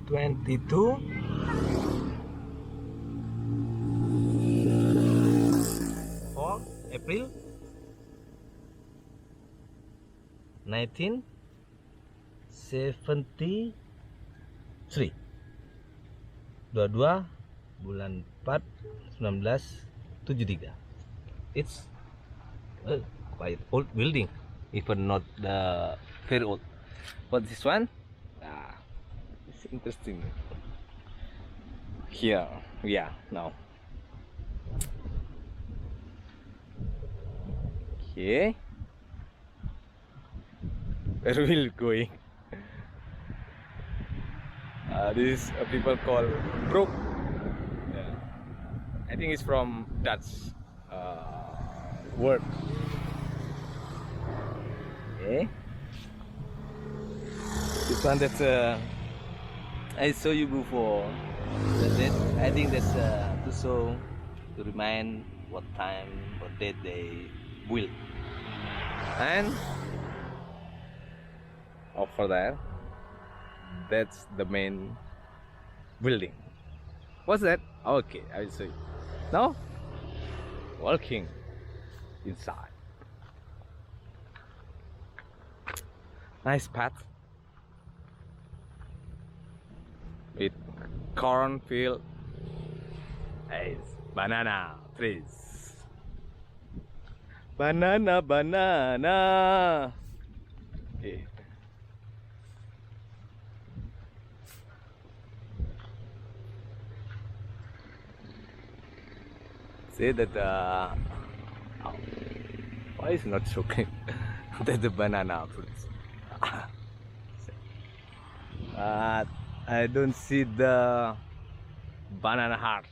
22 4 April 1973, 22 bulan 4 1973. It's quite old building, even not the very old. But this one, it's interesting. Here, yeah, now. Okay, where will going? This people call brook. Yeah. I think it's from Dutch word. Okay. This one that's I saw you before. I think that's to show, to remind what time, what date they built. And over there, that's the main building. What's that? Okay, I will show you. Now, walking inside. Nice path with cornfield, banana trees. Banana, banana. Okay. Say that why is not showing that the banana fruits? I don't see the banana heart.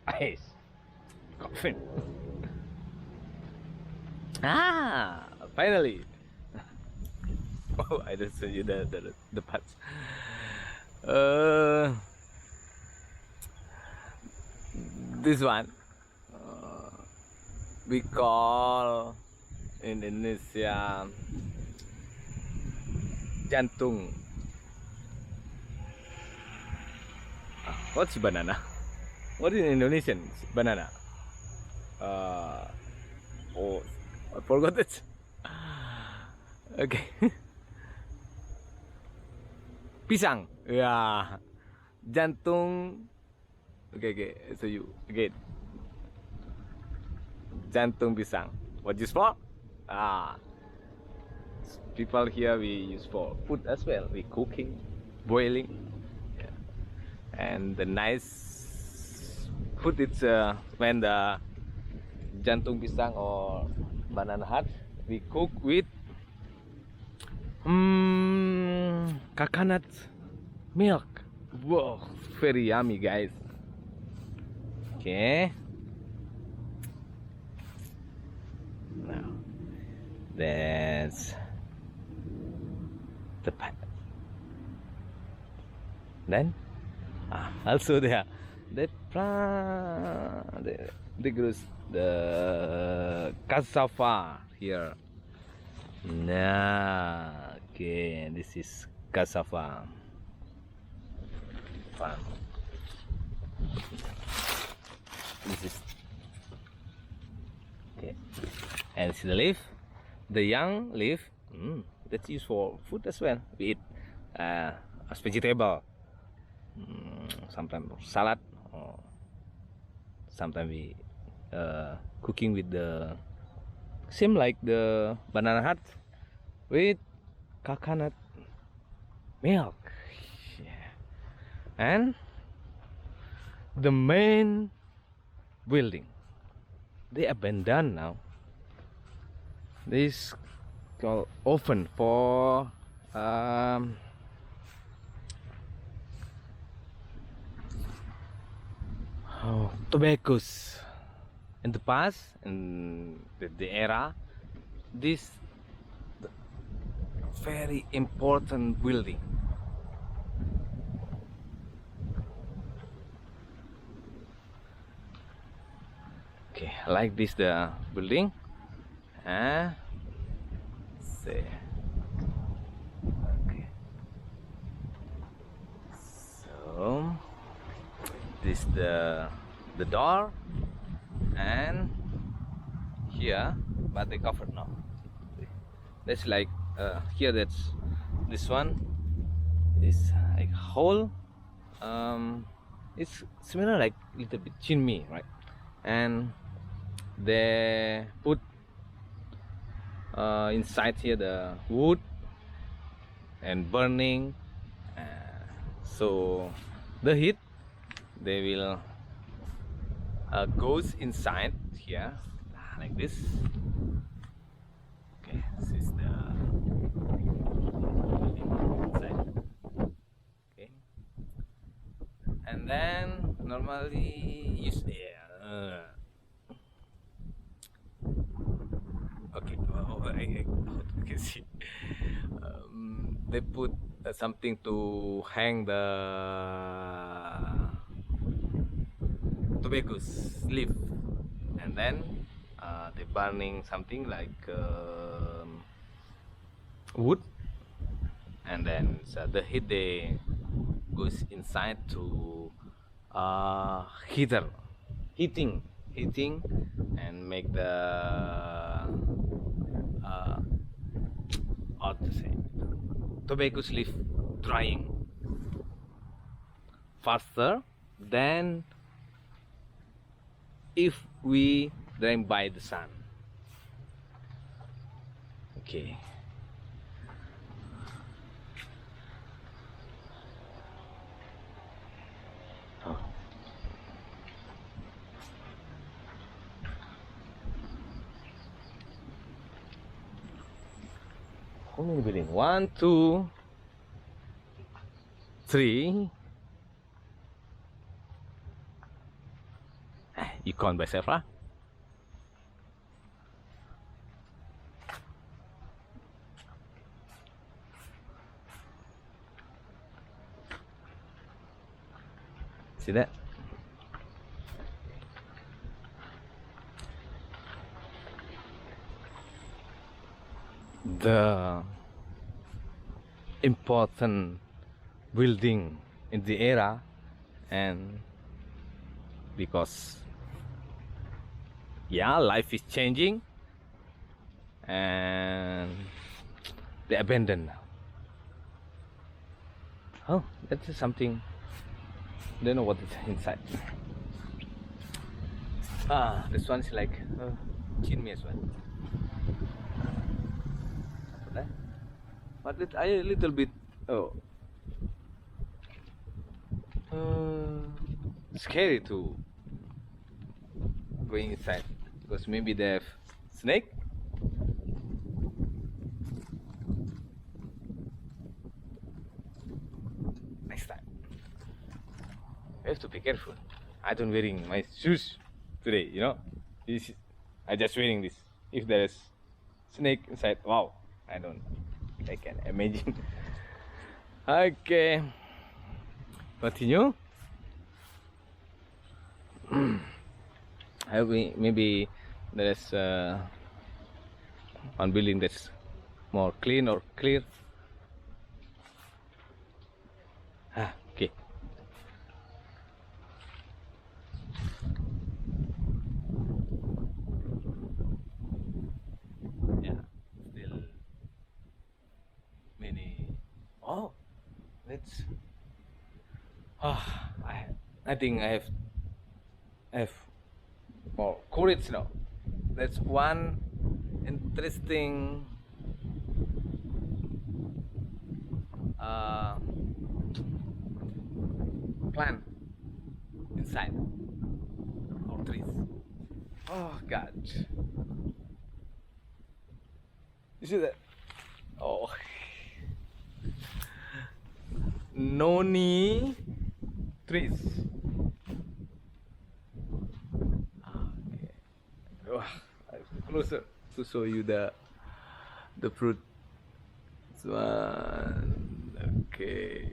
Ice. Coughing. Finally. Oh, I just show you the parts. This one we call in Indonesia jantung. What's banana? What is Indonesian banana? Oh, I forgot it. Okay. Pisang. Yeah. Jantung. Okay. So you again. Jantung pisang. What is for? People here we use for food as well. We cooking, boiling, yeah. And the nice food it's when the jantung pisang or banana heart we cook with coconut milk. Wow, very yummy, guys. Okay. Now, that's the path. Then, also there, the grows the cassava here. Nah, okay, this is cassava farm. This is okay, and see the leaf, the young leaf. That's used for food as well. We eat as vegetable. Sometimes salad, or sometimes we cooking with the same like the banana heart with coconut milk. Yeah. And the main building they abandoned now. This called oven for tobaccos. In the past, in the era, this very important building. Okay, like this the building. See. Okay. So this the door, and here, but they covered now. That's like here. That's this one is like hole. It's similar like little bit chimney, right? And they put inside here the wood and burning, so the heat they will goes inside here like this. Okay, this is the inside. Okay, and then normally use okay, I can see they put something to hang the tobacco leaf, and then they burning something like wood, and then so the heat they goes inside to heating and make the how to say tobacco leaf drying faster than if we dry by the sun. Okay. Oh. How many buildings? 1, 2, 3. You count by yourself, huh? See that? The important building in the era, and because yeah, life is changing and they abandoned now. Oh, that's something. Don't know what is inside. This one is like chinme as well. But a little bit scary to going inside because maybe they have snake. Next time, I have to be careful. I don't wearing my shoes today. You know, I just wearing this. If there is snake inside, wow! I can imagine. Okay, continue. Maybe there's one building that's more clean or clear. Okay. Yeah, still many. Oh, let's. I think I have more courage now. That's one interesting plant inside our trees. Oh God! You see that? Oh, noni trees. Okay. Oh, closer to show you the fruit. This one. Okay.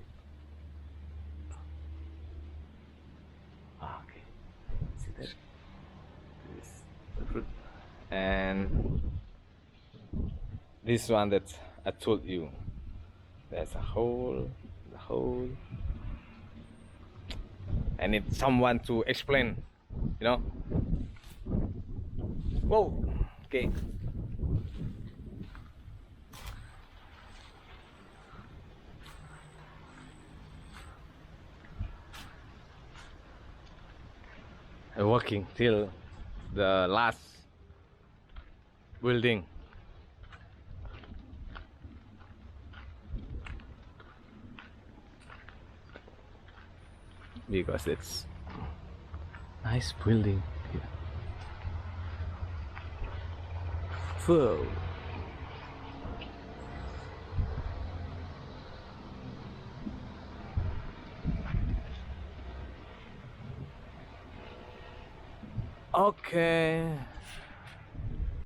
Okay. See that? This. And this one that I told you, there's a hole, the hole. I need someone to explain, you know. Whoa, okay. I'm walking till the last building. Because it's nice building here. Whoa. Okay,